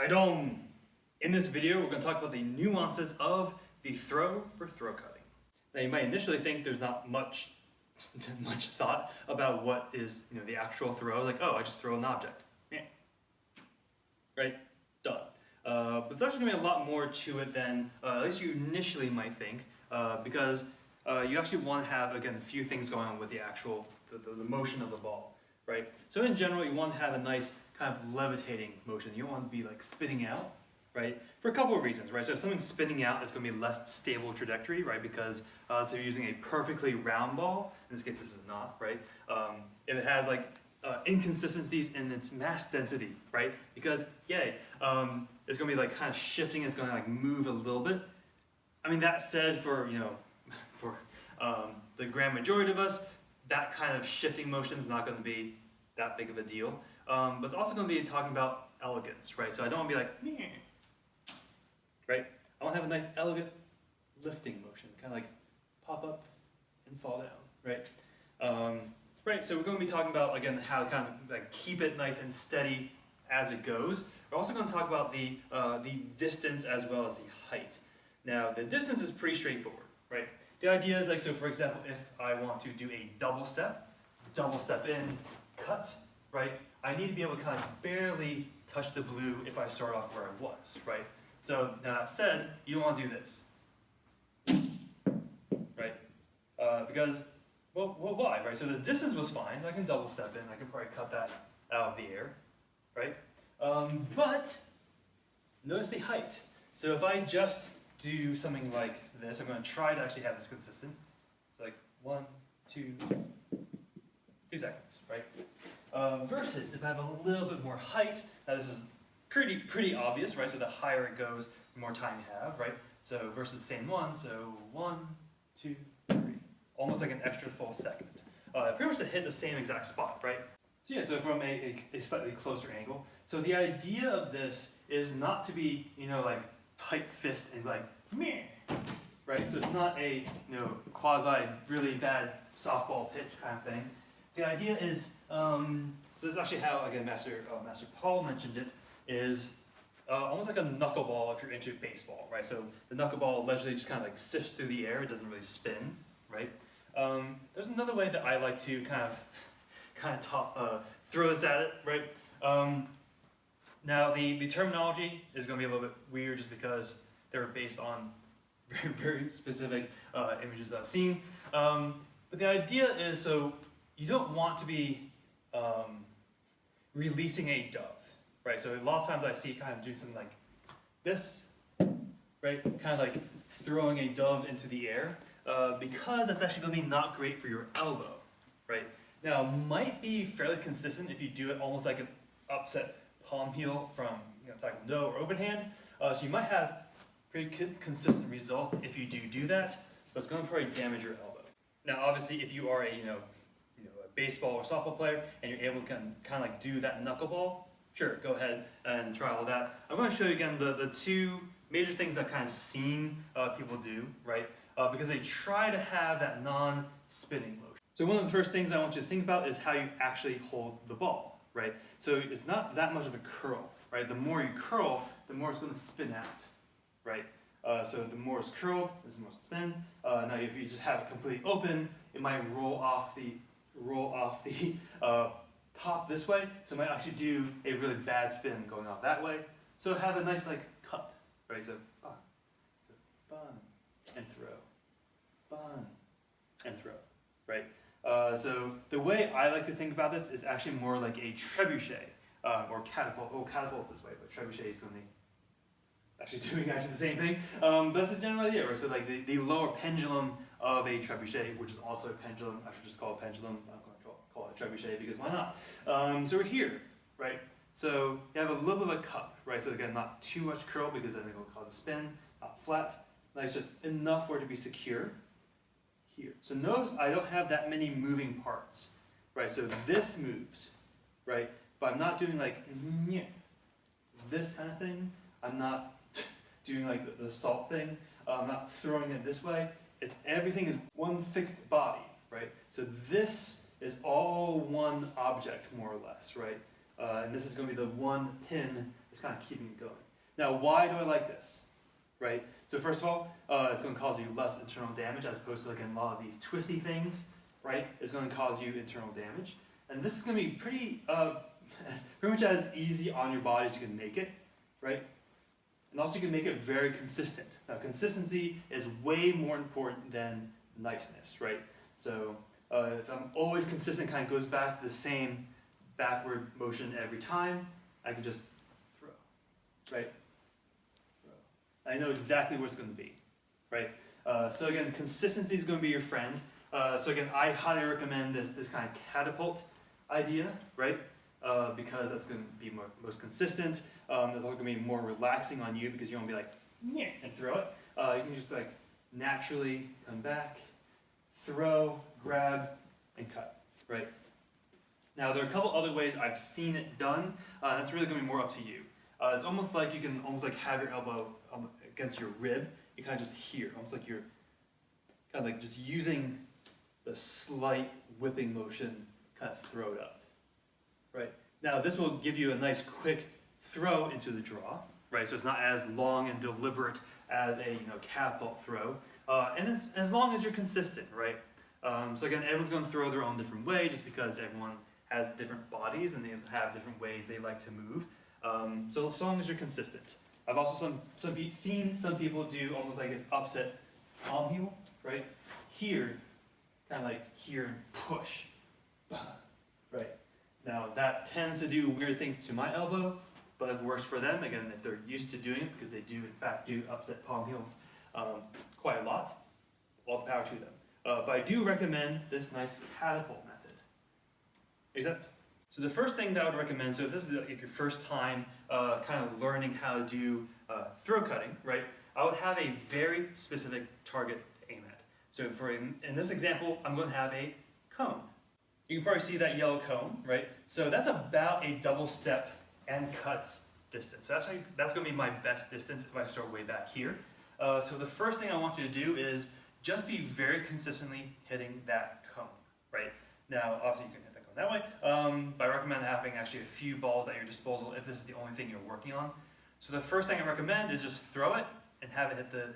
Haidong! In this video, we're going to talk about the nuances of the throw for throw cutting. Now, you might initially think there's not much thought about what is the actual throw. It's like, oh, I just throw an object. Yeah. Right? Done. But there's actually going to be a lot more to it than at least you initially might think, because you actually want to have, again, a few things going on with the actual the motion of the ball. Right? So in general, you want to have a nice kind of levitating motion. You don't want to be like spinning out, right? For a couple of reasons, right? So if something's spinning out, it's going to be less stable trajectory, right? Because so you're using a perfectly round ball. In this case, this is not, right? If it has like inconsistencies in its mass density, right? Because it's going to be like kind of shifting. It's going to like move a little bit. I mean, that said, for for the grand majority of us, that kind of shifting motion is not going to be that big of a deal. But it's also going to be talking about elegance, right? So I don't want to be like, meh, right? I want to have a nice elegant lifting motion, kind of like pop up and fall down, right? Right, so we're going to be talking about, again, how to kind of like keep it nice and steady as it goes. We're also going to talk about the distance as well as the height. Now, the distance is pretty straightforward, right? The idea is like, so for example, if I want to do a double step in, cut, right? I need to be able to kind of barely touch the blue if I start off where I was, right? So now that said, you don't want to do this, right? Because, well, why, right? So the distance was fine. I can double step in. I can probably cut that out of the air, right? But notice the height. So if I just do something like this, I'm going to try to actually have this consistent. So like 1, 2, 2 seconds, right? Versus if I have a little bit more height, now this is pretty obvious, right? So the higher it goes, the more time you have, right? So versus the same one, so 1, 2, 3, almost like an extra full second. Pretty much to hit the same exact spot, right? So yeah, so from a slightly closer angle. So the idea of this is not to be, like tight fist and like, meh, right? So it's not a, quasi really bad softball pitch kind of thing. The idea is, so this is actually how, again, Master Paul mentioned it, is almost like a knuckleball if you're into baseball, right? So the knuckleball allegedly just kind of like sifts through the air, it doesn't really spin, right? There's another way that I like to kind of throw this at it, right? Now the terminology is going to be a little bit weird just because they were based on very, very specific images I've seen. But the idea is, so you don't want to be releasing a dove, right? So a lot of times I see kind of doing something like this, right? Kind of like throwing a dove into the air, because that's actually going to be not great for your elbow, right? Now, it might be fairly consistent if you do it almost like an upset palm heel from Taekwondo or open hand. So you might have pretty consistent results if you do that, but it's going to probably damage your elbow. Now, obviously, if you are a a baseball or softball player and you're able to kind of like do that knuckleball, sure, go ahead and try all that. I'm going to show you again the two major things I've kind of seen people do, right? Because they try to have that non-spinning motion. So one of the first things I want you to think about is how you actually hold the ball, right? So it's not that much of a curl, right? The more you curl, the more it's going to spin out, right? So the more it's curled, the more it's spin. Now if you just have it completely open, it might roll off the top this way, so it might actually do a really bad spin going off that way. So have a nice like cut, right? So bun and throw, bun and throw, right? So the way I like to think about this is actually more like a trebuchet or catapult. Oh, catapult's this way, but trebuchet is going to be actually doing the same thing. But that's the general idea, right? So like the lower pendulum of a trebuchet, which is also a pendulum. I should just call it pendulum. I'm not going to call it a trebuchet because why not? So we're here, right? So you have a little bit of a cup, right? So again, not too much curl because then it will cause a spin. Not flat. Nice, just enough for it to be secure. Here. So notice I don't have that many moving parts, right? So this moves, right? But I'm not doing like this kind of thing. I'm not doing like the salt thing. I'm not throwing it this way. Everything is one fixed body, right? So this is all one object, more or less, right? And this is going to be the one pin that's kind of keeping it going. Now, why do I like this? Right? So first of all, it's going to cause you less internal damage as opposed to like in a lot of these twisty things, right? It's going to cause you internal damage. And this is going to be pretty much as easy on your body as you can make it, right? And also you can make it very consistent. Now, consistency is way more important than niceness, right? So if I'm always consistent, kind of goes back to the same backward motion every time, I can just throw, right? I know exactly what it's going to be, right? So again, consistency is going to be your friend. So again, I highly recommend this kind of catapult idea, right? Because that's going to be most consistent. It's also going to be more relaxing on you because you won't be like, yeah, and throw it. You can just like naturally come back, throw, grab, and cut, right? Now there are a couple other ways I've seen it done. That's really going to be more up to you. It's almost like you can almost like have your elbow against your rib. You kind of just here, almost like you're kind of like just using the slight whipping motion, kind of throw it up, right? Now this will give you a nice quick throw into the draw, right? So it's not as long and deliberate as a catapult throw, and it's as long as you're consistent, right? So again, everyone's going to throw their own different way, just because everyone has different bodies and they have different ways they like to move. So as long as you're consistent. I've also seen some people do almost like an upset palm heel, right? Here, kind of like here and push, right? Now that tends to do weird things to my elbow, but it works for them. Again, if they're used to doing it, because they do in fact do upset palm heels quite a lot, all the power to them. But I do recommend this nice catapult method. Makes sense? So the first thing that I would recommend, so if this is like your first time kind of learning how to do throw cutting, right? I would have a very specific target to aim at. So in this example, I'm going to have a cone. You can probably see that yellow cone, right? So that's about a double step and cut distance. So that's going to be my best distance if I start way back here. So the first thing I want you to do is just be very consistently hitting that cone, right? Now, obviously you can hit that cone that way, but I recommend having actually a few balls at your disposal if this is the only thing you're working on. So the first thing I recommend is just throw it and have it hit the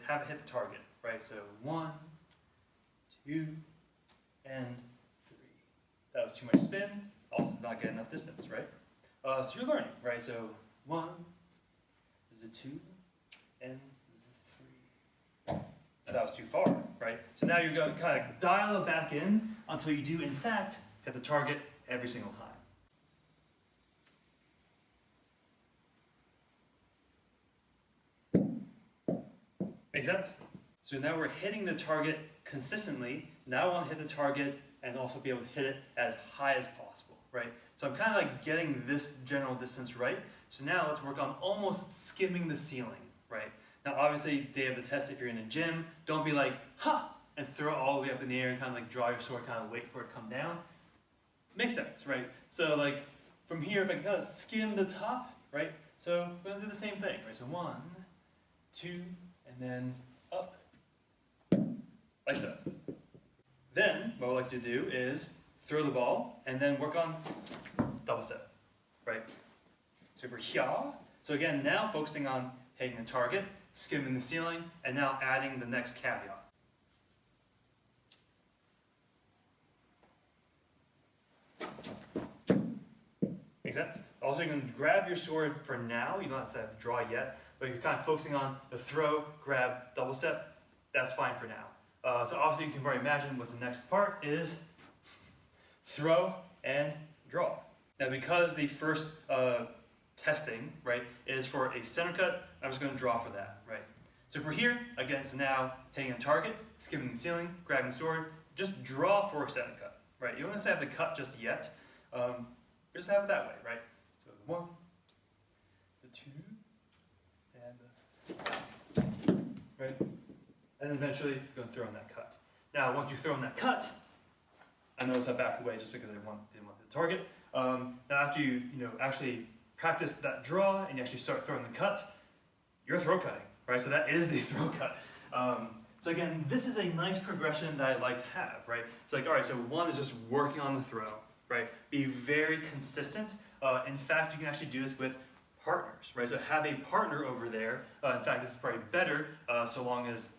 target, right? So 1, 2, and 3. That was too much spin, also did not get enough distance, right? So you're learning, right? So 1, this is a 2, and this is a 3. That was too far, right? So now you're going to kind of dial it back in until you do, in fact, hit the target every single time. Make sense? So now we're hitting the target consistently. Now I want to hit the target and also be able to hit it as high as possible, right? So I'm kind of like getting this general distance right. So now let's work on almost skimming the ceiling, right? Now obviously, day of the test, if you're in a gym, don't be like, ha, and throw it all the way up in the air and kind of like draw your sword, kind of wait for it to come down. Makes sense, right? So like from here, if I kind of skim the top, right? So we're gonna do the same thing, right? So 1, 2, and then up, like so. Then what I like to do is throw the ball and then work on double step, right? So for here, so again, now focusing on hitting the target, skimming the ceiling, and now adding the next caveat. Make sense? Also, you can grab your sword for now. You don't have to draw yet, but you're kind of focusing on the throw, grab, double step. That's fine for now. So obviously, you can probably imagine what's the next part is throw and draw. Now, because the first testing, right, is for a center cut, I'm just going to draw for that, right? So for here, again, it's now hitting a target, skimming the ceiling, grabbing the sword, just draw for a center cut, right? You don't necessarily have the cut just yet. Just have it that way, right? So the 1, the 2, and right? And then eventually, you're going to throw in that cut. Now, once you throw in that cut, I notice I backed away just because I didn't want the target. Now, after you actually practice that draw and you actually start throwing the cut, you're throw cutting, right? So that is the throw cut. So again, this is a nice progression that I like to have, right? It's like, all right, so 1 is just working on the throw, right? Be very consistent. In fact, you can actually do this with partners, right? So have a partner over there. In fact, this is probably better so long as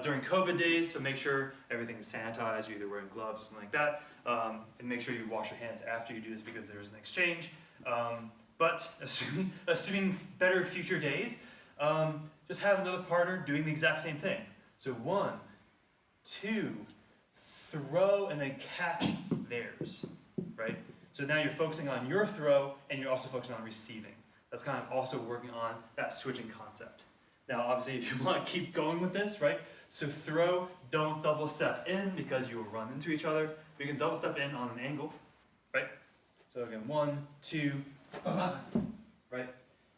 during COVID days, so make sure everything is sanitized, you're either wearing gloves or something like that, and make sure you wash your hands after you do this because there's an exchange. But assuming better future days, just have another partner doing the exact same thing. So 1, 2, throw, and then catch theirs, right? So now you're focusing on your throw, and you're also focusing on receiving. That's kind of also working on that switching concept. Now, obviously, if you want to keep going with this, right? So throw, don't double step in because you will run into each other. You can double step in on an angle, right? So again, 1, 2, right?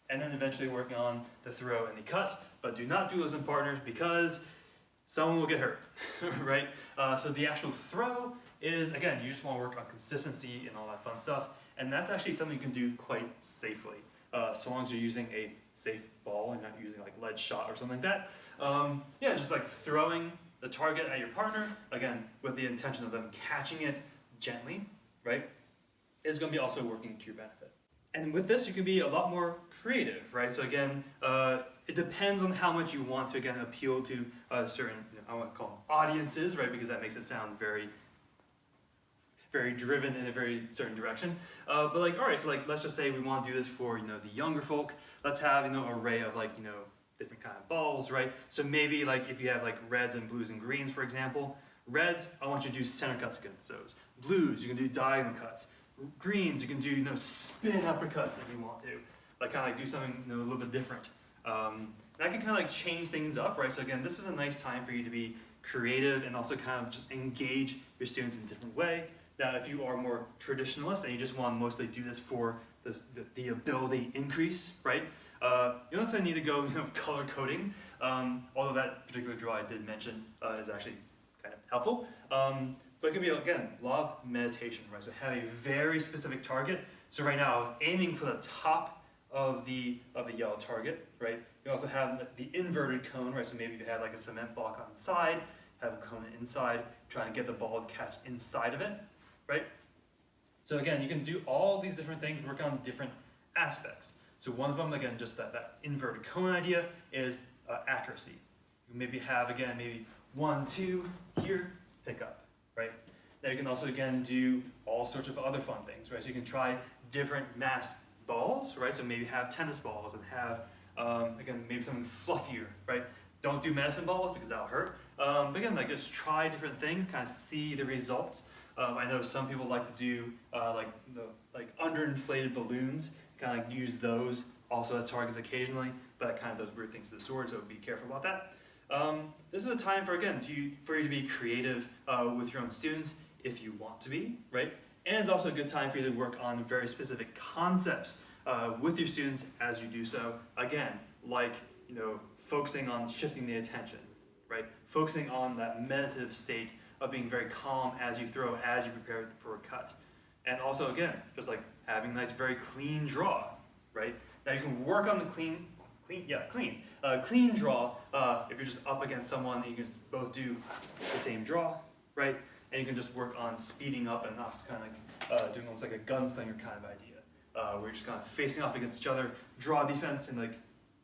And then eventually working on the throw and the cut, but do not do those in partners because someone will get hurt, right? So the actual throw is, again, you just want to work on consistency and all that fun stuff, and that's actually something you can do quite safely, so long as you're using a safe ball and not using like lead shot or something like that. Yeah, just like throwing the target at your partner, again, with the intention of them catching it gently, right, is going to be also working to your benefit. And with this, you can be a lot more creative, right? So again, it depends on how much you want to, again, appeal to certain, I want to call them audiences, right? Because that makes it sound very, very driven in a very certain direction. But like, all right, so like, let's just say we want to do this for, the younger folk. Let's have, an array of like, different kind of balls, right? So maybe like if you have like reds and blues and greens, for example, reds, I want you to do center cuts against those. Blues, you can do diagonal cuts. Greens, you can do spin uppercuts if you want to, like kind of like do something a little bit different. That can kind of like change things up, right? So again, this is a nice time for you to be creative and also kind of just engage your students in a different way. Now, if you are more traditionalist and you just want to mostly do this for the ability increase, right? You don't necessarily need to go color coding, although that particular draw I did mention is actually kind of helpful. But it can be, again, a lot of meditation, right? So have a very specific target. So right now I was aiming for the top of the yellow target, right? You also have the inverted cone, right? So maybe if you had like a cement block on the side, have a cone inside, trying to get the ball to catch inside of it, right? So again, you can do all these different things, work on different aspects. So one of them, again, just that inverted cone idea is accuracy. You maybe have, again, maybe 1, 2, here, pick up. Right? Now you can also, again, do all sorts of other fun things, right? So you can try different mass balls, right? So maybe have tennis balls and have, again, maybe something fluffier, right? Don't do medicine balls because that'll hurt. But again, like just try different things, kind of see the results. I know some people like to do like underinflated balloons, kind of like use those also as targets occasionally, but that kind of does weird things to the sword, so be careful about that. This is a time for, again, for you to be creative with your own students if you want to be, right? And it's also a good time for you to work on very specific concepts with your students as you do so. Again, like, focusing on shifting the attention, right? Focusing on that meditative state of being very calm as you throw, as you prepare for a cut. And also, again, just like having a nice, very clean draw, right? Now you can work on the clean draw if you're just up against someone and you can just both do the same draw, right? And you can just work on speeding up and not kind of like doing almost like a gunslinger kind of idea, where you're just kind of facing off against each other, draw defense, and like,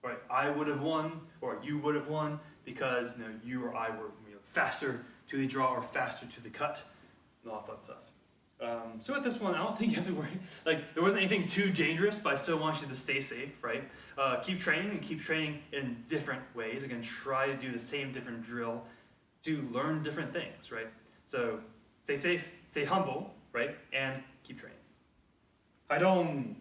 all right, I would have won or you would have won because you or I were faster to the draw or faster to the cut, and all that fun stuff. So with this one, I don't think you have to worry. Like, there wasn't anything too dangerous, but I still want you to stay safe, right? Keep training and keep training in different ways. Again, try to do the same different drill to learn different things, right? So stay safe, stay humble, right? And keep training. Haidong!